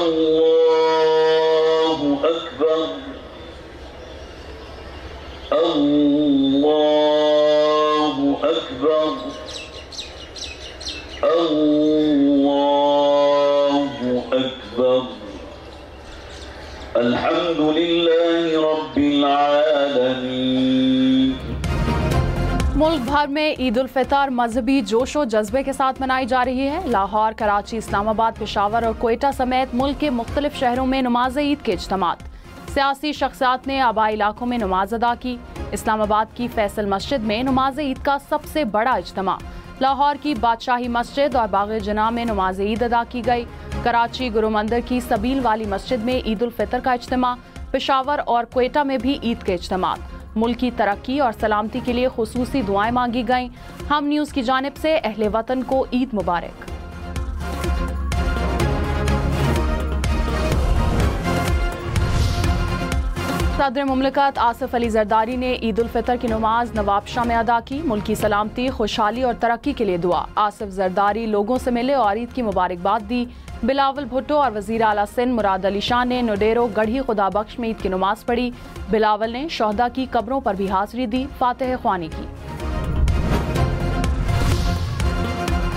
अल्लाहु अकबर, अल्लाहु अकबर, अल्लाहु अकबर। अल्हम्दुलिल्लाहि रब्बिल आलमीन। मुल्क भर में ईद उल फितर मजहबी जोश व जज्बे के साथ मनाई जा रही है। लाहौर, कराची, इस्लामाबाद, पेशावर और कोयटा समेत मुल्क के मुख्तलिफ शहरों में नमाज ईद के इज्तिमात। सियासी शख्सियात ने आबाई इलाकों में नमाज अदा की। इस्लामाबाद की फैसल मस्जिद में नमाज ईद का सबसे बड़ा इज्तिमा। लाहौर की बादशाही मस्जिद और बाग जना में नमाज ईद अदा की गई। कराची गुरु मंदिर की सबील वाली मस्जिद में ईद उल फितर का इज्तिमा। पेशावर और कोयटा में भी ईद के इज्तिमात। मुल्क की तरक्की और सलामती के लिए खुसूसी दुआएं मांगी गईं। हम न्यूज़ की जानिब से अहले वतन को ईद मुबारक। सदर मुमलिकत आसिफ अली जरदारी ने ईद उल फितर की नमाज नवाबशाह में अदा की। मुल्क की सलामती, खुशहाली और तरक्की के लिए दुआ। आसिफ जरदारी लोगों से मिले और ईद की मुबारकबाद दी। बिलावल भुट्टो और वजीर आला सिंध मुराद अली शाह ने नुडेरो गढ़ी खुदा बख्श में ईद की नमाज पढ़ी। बिलावल ने शोहदा की कब्रों पर भी हाजिरी दी, फातिह ख्वानी की।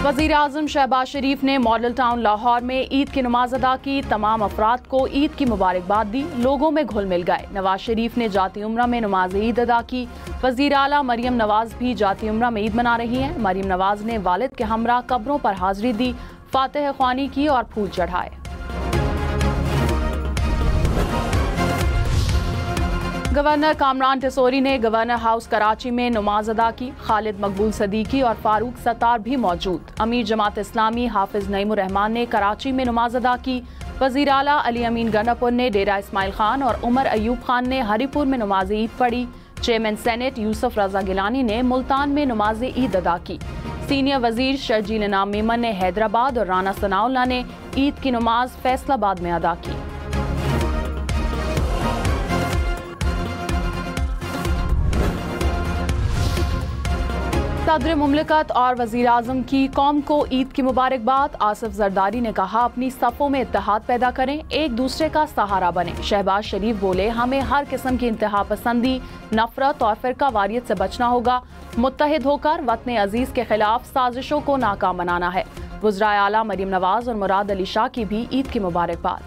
वजीर आजम शहबाज शरीफ ने मॉडल टाउन लाहौर में ईद की नमाज अदा की। तमाम अफराद को ईद की मुबारकबाद दी। लोगों में घुल मिल गए। नवाज शरीफ ने जाती उम्रा में नमाज ईद अदा की। वजीर आला मरियम नवाज भी जाती उम्रा में ईद मना रही हैं। मरियम नवाज ने वालिद के हमरा कब्रों पर हाजिरी दी, फातिह ख्वानी की और फूल चढ़ाए। गवर्नर कामरान टिसोरी ने गवर्नर हाउस कराची में नमाज अदा की। खालिद मकबूल सदीकी और फारूक सत्तार भी मौजूद। अमीर जमात इस्लामी हाफिज नईमुर रहमान ने कराची में नमाज अदा की। वजीर आला अली अमीन गन्नापुर ने डेरा इस्माइल खान और उमर अयूब खान ने हरिपुर में नमाज ईद पढ़ी। चेयरमैन सेनेट यूसुफ रजा गिलानी ने मुल्तान में नमाज ईद अदा की। सीनियर वजीर शर्जील इनाम मेमन ने हैदराबाद और राना सनाउल्लाह ने ईद की नमाज फैसलाबाद में अदा की। सदर मुमलिकत और वजीर आजम की कौम को ईद की मुबारकबाद। आसिफ जरदारी ने कहा, अपनी सफ़ों में इत्तेहाद पैदा करें, एक दूसरे का सहारा बने। शहबाज शरीफ बोले, हमें हर किस्म की इंतहा पसंदी, नफरत और फिरका वारियत से बचना होगा। मुत्तहिद होकर वतन अजीज के खिलाफ साजिशों को नाकाम बनाना है। वज़राए आला मरियम नवाज और मुराद अली शाह की भी ईद की मुबारकबाद।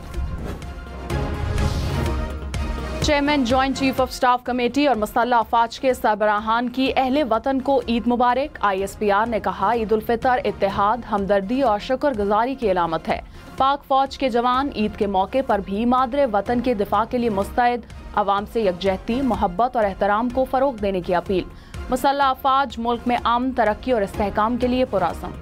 Chairman joint chief of staff committee और मुसल्लह अफवाज के सरबराहान की अहले वतन को ईद मुबारक। ISPR ने कहा, ईद उल फितर इत्तेहाद, हमदर्दी और शुक्रगुजारी की अलामत है। पाक फौज के जवान ईद के मौके पर भी मादरे वतन के दिफा के लिए मुस्तैद। अवाम से यकजहती, मोहब्बत और एहतराम को फरोग देने की अपील। मुसल्लह अफवाज मुल्क में अमन, तरक्की और इस्तेहकाम के लिए पुरअज़्म।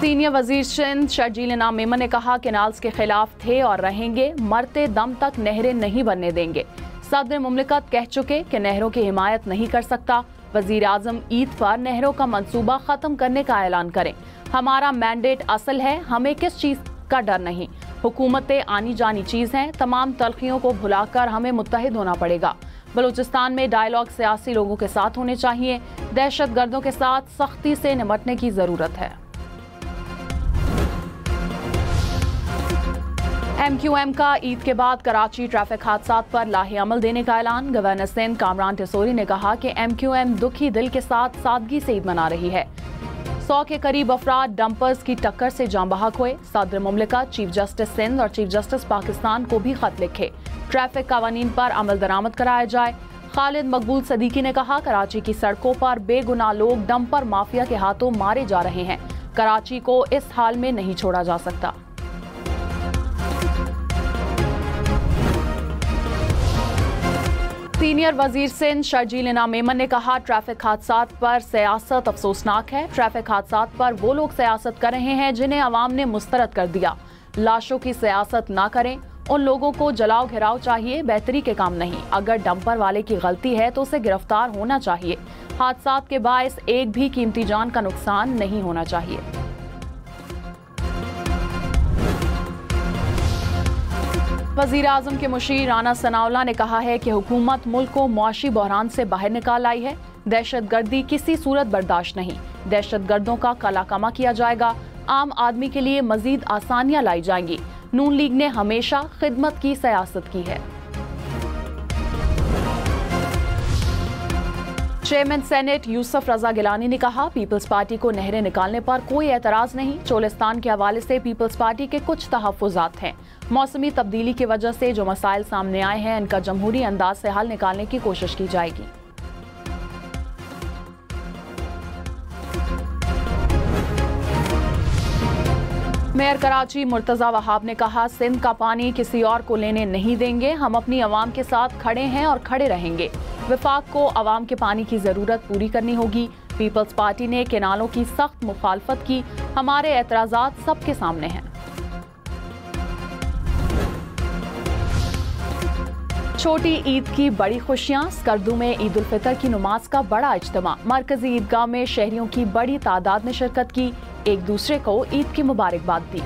सीनियर वजीर सिंध शर्जील इनाम मेमन ने कहा, केनाल्स के खिलाफ थे और रहेंगे, मरते दम तक नहरें नहीं बनने देंगे। सदर मुमलिकत कह चुके कि नहरों की हिमायत नहीं कर सकता। वजीर आजम ईद पर नहरों का मंसूबा खत्म करने का ऐलान करें। हमारा मैंडेट असल है, हमें किस चीज का डर नहीं। हुकूमतें आनी जानी चीज हैं, तमाम तलखियों को भुलाकर हमें मुत्तहिद होना पड़ेगा। बलूचिस्तान में डायलॉग सियासी लोगों के साथ होने चाहिए। दहशत गर्दों के साथ सख्ती से निपटने की जरूरत है। MQM का ईद के बाद कराची ट्रैफिक हादसात पर लाहे अमल देने का ऐलान। गवर्नर सिंध कामरान टिसोरी ने कहा कि MQM दुखी दिल के साथ सादगी से ईद मना रही है। 100 के करीब अफराद डंपर्स की टक्कर से जान बहक हुए। सदर मुमलिकत चीफ जस्टिस सिंध और चीफ जस्टिस पाकिस्तान को भी खत लिखे, ट्रैफिक कानून पर अमल दरामद कराया जाए। खालिद मकबूल सदीकी ने कहा, कराची की सड़कों पर बेगुनाह लोग डंपर माफिया के हाथों मारे जा रहे हैं। कराची को इस हाल में नहीं छोड़ा जा सकता। सीनियर वजीर सिंध शर्जील इनाम मेमन ने कहा, ट्रैफिक हादसात पर सियासत अफसोसनाक है। ट्रैफिक हादसात पर वो लोग सियासत कर रहे हैं जिन्हें अवाम ने मुस्तरद कर दिया। लाशों की सियासत ना करें, उन लोगों को जलाओ घिराव चाहिए, बेहतरी के काम नहीं। अगर डंपर वाले की गलती है तो उसे गिरफ्तार होना चाहिए। हादसात के बायस एक भी कीमती जान का नुकसान नहीं होना चाहिए। वजीर आजम के मुशीर राना सनाउल्लाह ने कहा है कि हुकूमत मुल्क को मुआशी बहरान से बाहर निकाल आई है। दहशत गर्दी किसी सूरत बर्दाश्त नहीं। दहशत गर्दों का कालाकामा किया जाएगा। आम आदमी के लिए मजीद आसानियां लाई जाएंगी। नून लीग ने हमेशा खिदमत की सियासत की है। चेयरमैन सेनेट यूसुफ रजा गिलानी ने कहा, पीपल्स पार्टी को नहरें निकालने पर कोई एतराज नहीं। चोलिस्तान के हवाले से पीपल्स पार्टी के कुछ तहफ्फुज़ात हैं। मौसमी तब्दीली की वजह से जो मसाइल सामने आए हैं, इनका जमहूरी अंदाज से हल निकालने की कोशिश की जाएगी। मेयर कराची मुर्तजा वहाब ने कहा, सिंध का पानी किसी और को लेने नहीं देंगे। हम अपनी आवाम के साथ खड़े हैं और खड़े रहेंगे। वफाक को आवाम के पानी की जरूरत पूरी करनी होगी। पीपल्स पार्टी ने केनालों की सख्त मुखालफत की। हमारे एतराजात सबके सामने हैं। छोटी ईद की बड़ी खुशियां। स्कर्दू में ईद उल फितर की नमाज का बड़ा इज्तिमा। मरकजी ईदगाह में शहरियों की बड़ी तादाद ने शिरकत की। एक दूसरे को ईद की मुबारकबाद दी।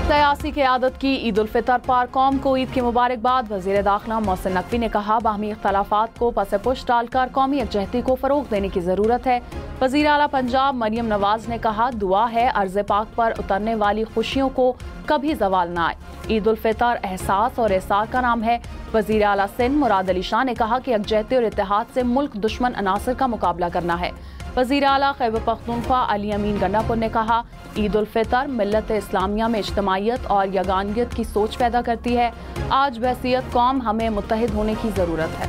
सियासी क़यादत की ईद उल फितर पर कौम को ईद की मुबारकबाद। वज़ीर दाखिला मोहसिन नकवी ने कहा, बाहमी इख्तलाफात को पस पुश डालकर कौमी यकजहती को फ़रोग़ देने की ज़रूरत है। वज़ीर आला पंजाब मरियम नवाज ने कहा, दुआ है अर्ज़ पाक पर उतरने वाली खुशियों को कभी ज़वाल न आए। ईद उल फितर एहसास और एहसार का नाम है। वज़ीर आला सिंध मुराद अली शाह ने कहा कि यकजहती और इत्तेहाद से मुल्क दुश्मन अनासर का मुकाबला करना है। वज़ीर आला खैबर पख्तूनख्वा अली अमीन गंडापुर ने कहा, ईद उल फितर मिल्लत इस्लामिया में इज्तिमाइयत और यगानियत की सोच पैदा करती है। आज बहसीयत कौम हमें मुत्तहिद होने की ज़रूरत है।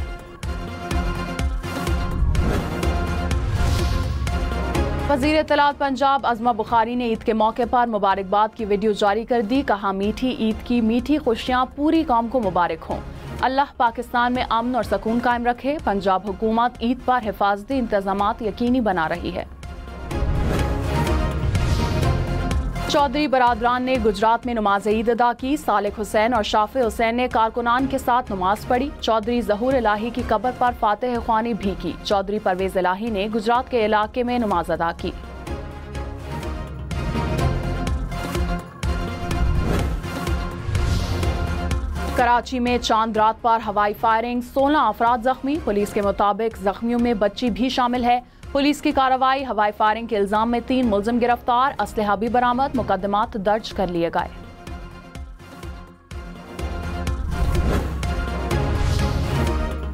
वज़ीर इत्तलात पंजाब अज़मा बुखारी ने ईद के मौके पर मुबारकबाद की वीडियो जारी कर दी। कहा, मीठी ईद की मीठी खुशियाँ पूरी कौम को मुबारक हों। अल्लाह पाकिस्तान में अमन और सकून कायम रखे। पंजाब हुकूमत ईद पर हिफाजती इंतजामात यकीनी बना रही है। चौधरी बरादरान ने गुजरात में नमाज ईद अदा की। सालिक हुसैन और शाफे हुसैन ने कारकुनान के साथ नमाज पढ़ी। चौधरी ज़हूर इलाही की कब्र पर फातिह ख्वानी भी की। चौधरी परवेज इलाही ने गुजरात के इलाके में नमाज अदा की। कराची में चांद रात पर हवाई फायरिंग, 16 अफराद जख्मी। पुलिस के मुताबिक जख्मियों में बच्ची भी शामिल है। पुलिस की कार्रवाई, हवाई फायरिंग के इल्जाम में 3 मुलजिम गिरफ्तार। असलहा भी बरामद। मुकदमात दर्ज कर लिए गए।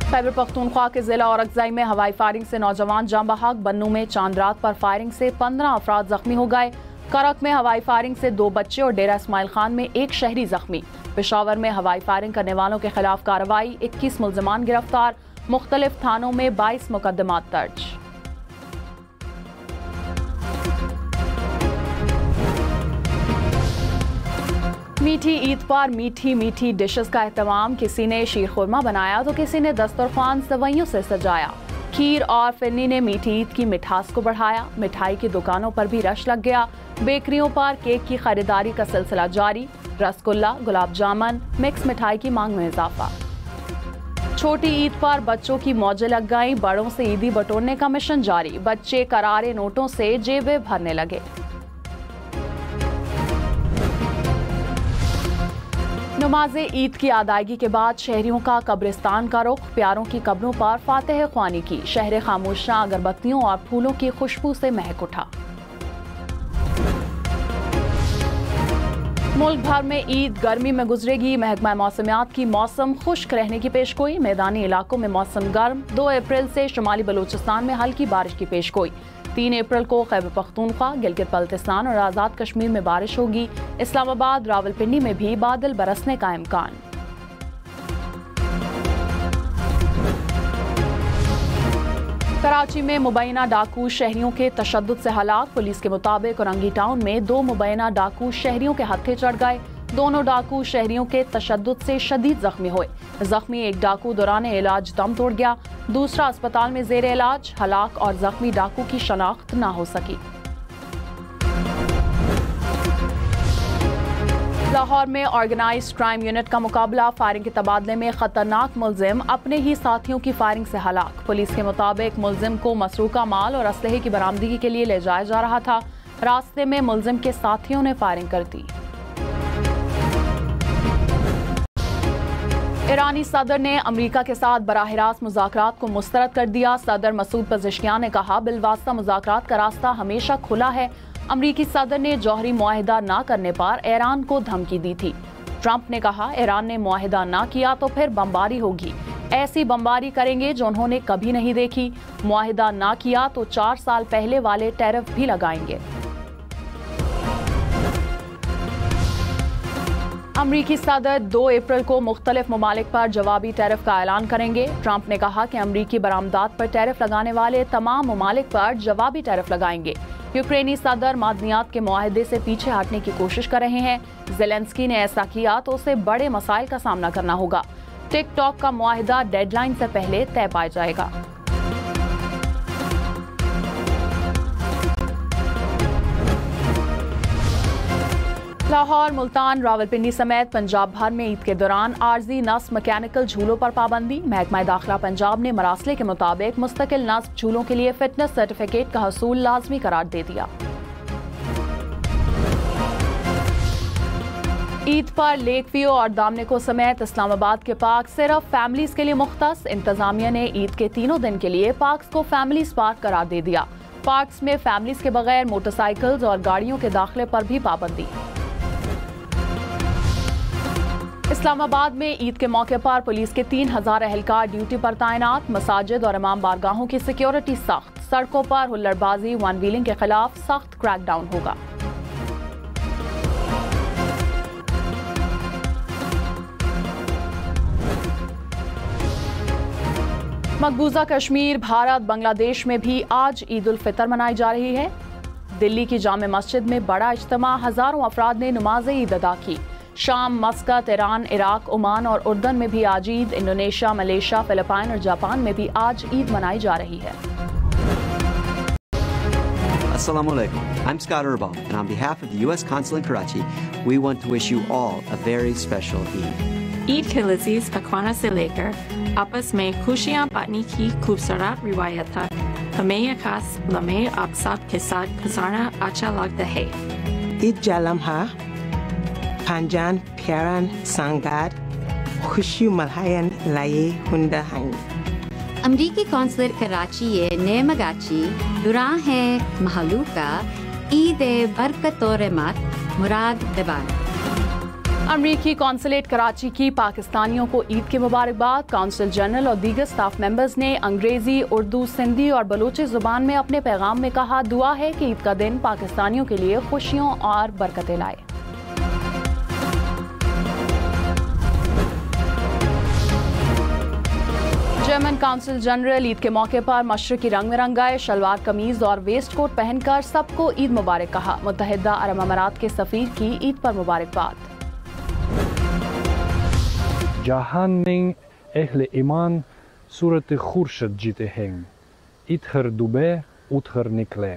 खैबर पख्तूनख्वा के जिला औरंगज़ई में हवाई फायरिंग से नौजवान जाँ बहक। बन्नू में चांद रात पर फायरिंग से 15 अफराद जख्मी हो गए। करक में हवाई फायरिंग से 2 बच्चे और डेरा इस्माइल खान में 1 शहरी जख्मी। पेशावर में हवाई फायरिंग करने वालों के खिलाफ कार्रवाई, 21 मुलजमान गिरफ्तार। मुख्तलिफ थानों में 22 मुकदमात दर्ज। मीठी ईद पर मीठी मीठी डिशेस का एहतमाम। किसी ने शीर खुरमा बनाया तो किसी ने दस्तरखान सवैयों से सजाया। खीर और फिरनी ने मीठी ईद की मिठास को बढ़ाया। मिठाई की दुकानों पर भी रश लग गया। बेकरियों पर केक की खरीदारी का सिलसिला जारी। रसगुल्ला, गुलाब जामुन, मिक्स मिठाई की मांग में इजाफा। छोटी ईद पर बच्चों की मौजें लग गई। बड़ों से ईदी बटोरने का मिशन जारी। बच्चे करारे नोटों से जेबें भरने लगे। नमाज ईद की अदायगी के बाद शहरियों का कब्रिस्तान का रुख। प्यारों की कब्रों पर फातिह ख्वानी की। शहर खामोशियां अगरबत्तियों और फूलों की खुशबू से महक उठा। मुल्क भर में ईद गर्मी में गुजरेगी। महकमा मौसमियात की मौसम खुश्क रहने की पेशगोई। मैदानी इलाकों में मौसम गर्म। 2 अप्रैल से शुमाली बलूचिस्तान में हल्की बारिश की पेशगोई। 3 अप्रैल को खैबर पख्तूनख्वा, गिलगित बल्तिस्तान और आज़ाद कश्मीर में बारिश होगी। इस्लामाबाद, रावलपिंडी में भी बादल बरसने का इम्कान। कराची में मुबैना डाकू शहरियों के तशद्दुद से हलाक। पुलिस के मुताबिक औरंगी टाउन में 2 मुबैना डाकू शहरियों के हत्थे चढ़ गए। दोनों डाकू शहरियों के तशद्दुद से शदीद जख्मी हुए। जख्मी एक डाकू दौराने इलाज दम तोड़ गया। दूसरा अस्पताल में जेर इलाज। हलाक और जख्मी डाकू की शनाख्त न हो सकी। लाहौर में ऑर्गेनाइज्ड क्राइम यूनिट का मुकाबला। फायरिंग के तबादले में खतरनाक मुलजिम अपने ही साथियों की फायरिंग से हलाक। पुलिस के मुताबिक मुलजिम को मसरूका माल और असलहे की बरामदगी के लिए ले जाया जा रहा था। रास्ते में मुलजिम के साथियों ने फायरिंग कर दी। ईरानी सदर ने अमेरिका के साथ बराह रास्त मुज़ाकरात को मुस्तरद कर दिया। सदर मसूद पज़ेश्कियान ने कहा, बिलवास्ता मुज़ाकरात का रास्ता हमेशा खुला है। अमरीकी सदर ने जौहरी मुआहिदा न करने पर ईरान को धमकी दी थी। ट्रंप ने कहा, ईरान ने मुआहिदा न किया तो फिर बमबारी होगी। ऐसी बमबारी करेंगे जो उन्होंने कभी नहीं देखी। मुआहिदा न किया तो 4 साल पहले वाले टैरिफ भी लगाएंगे। अमरीकी सदर 2 अप्रैल को मुख्तलिफ ममालिक पर जवाबी टैरिफ का ऐलान करेंगे। ट्रंप ने कहा कि अमरीकी बरामदात पर टैरिफ लगाने वाले तमाम ममालिक पर जवाबी टैरिफ लगाएंगे। यूक्रेनी सदर मादनियात के मुआहदे से पीछे हटने की कोशिश कर रहे हैं। ज़ेलेंस्की ने ऐसा किया तो उसे बड़े मसाइल का सामना करना होगा। टिकटॉक का मुआहिदा डेडलाइन से पहले तय पाया जाएगा। लाहौर, मुल्तान, रावलपिंडी समेत पंजाब भर में ईद के दौरान आर्जी नस्ब मैकेनिकल झूलों पर पाबंदी। महकमा दाखिला पंजाब ने मरासले के मुताबिक मुस्तकिल नस्ब झूलों के लिए फिटनेस सर्टिफिकेट का हसूल लाजमी करार दे दिया। ईद पर लेक व्यू और दामनिको समेत इस्लामाबाद के पार्क सिर्फ फैमिलीज के लिए मुख्तस। इंतजामिया ने ईद के 3 दिन के लिए पार्क्स को फैमिलीज पार्क करार दे दिया। पार्क्स में फैमिलीज के बगैर मोटरसाइकिल्स और गाड़ियों के दाखिले पर भी पाबंदी। इस्लामाबाद में ईद के मौके पर पुलिस के 3000 एहलकार ड्यूटी पर तैनात। मसाजिद और इमाम बारगाहों की सिक्योरिटी सख्त। सड़कों पर हुल्लड़बाजी, वन व्हीलिंग के खिलाफ सख्त क्रैकडाउन होगा। मकबूजा कश्मीर, भारत, बांग्लादेश में भी आज ईद उल फितर मनाई जा रही है। दिल्ली की जामे मस्जिद में बड़ा इज्तिमा, हजारों अफराद ने नमाज ईद अदा की। शाम, मस्कत, ईरान, इराक, ओमान और उर्दन में भी आज ईद। इंडोनेशिया, मलेशिया, फिलिपाइन और जापान में भी आज ईद मनाई जा रही है। Assalamu alaikum. I'm Scott Urbal, and on behalf of the U.S. Consulate in Karachi, we want to wish you all a very special Eid. Eid के लजीज पकवाना से लेकर आपस में खुशियाँ बांटने की खूबसूरत रिवायत है। हमें यह खास लम्हे आप सब के साथ गुजारना अच्छा लगता है। ईद जालम्हा Panjan Piaran Sangad खुशी मल्हायन लाये हुंदा हैं। अमरीकी कौंसलर कराची ये नेमगाची दुरा है महलूका ईद बरकत और रहमत मुराद दबान। अमरीकी कौंसलेट कराची की पाकिस्तानियों को ईद की मुबारकबाद। काउंसिल जनरल और दीगर स्टाफ मेंबर्स ने अंग्रेजी, उर्दू, सिंधी और बलूची जुबान में अपने पैगाम में कहा, दुआ है कि ईद का दिन पाकिस्तानियों के लिए खुशियों और बरकतें लाए। जर्मन काउंसिल जनरल ईद के मौके पर मशरकी रंग में रंगाए। शलवार कमीज और वेस्ट कोट पहनकर सबको ईद मुबारक कहा। मुत्तहिदा अरब अमारात के सफीर की ईद पर मुबारकबाद। जहान में अहले ईमान सूरत खुर्शद जीते हैं, इधर डूबे उधर निकले।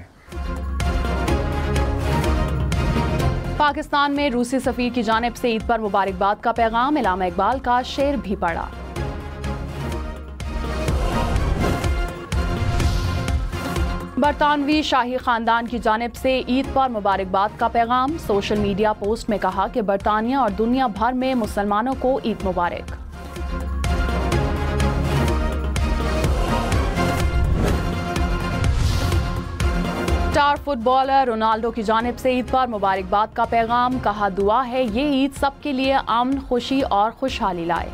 पाकिस्तान में रूसी सफीर की जानिब से ईद पर मुबारकबाद का पैगाम। इलामा इकबाल का शेर भी पढ़ा। बरतानवी शाही खानदान की जानिब से ईद पर मुबारकबाद का पैगाम। सोशल मीडिया पोस्ट में कहा कि बरतानिया और दुनिया भर में मुसलमानों को ईद मुबारक। स्टार फुटबॉलर रोनाल्डो की जानिब से ईद पर मुबारकबाद का पैगाम। कहा, दुआ है ये ईद सबके लिए अमन, खुशी और खुशहाली लाए।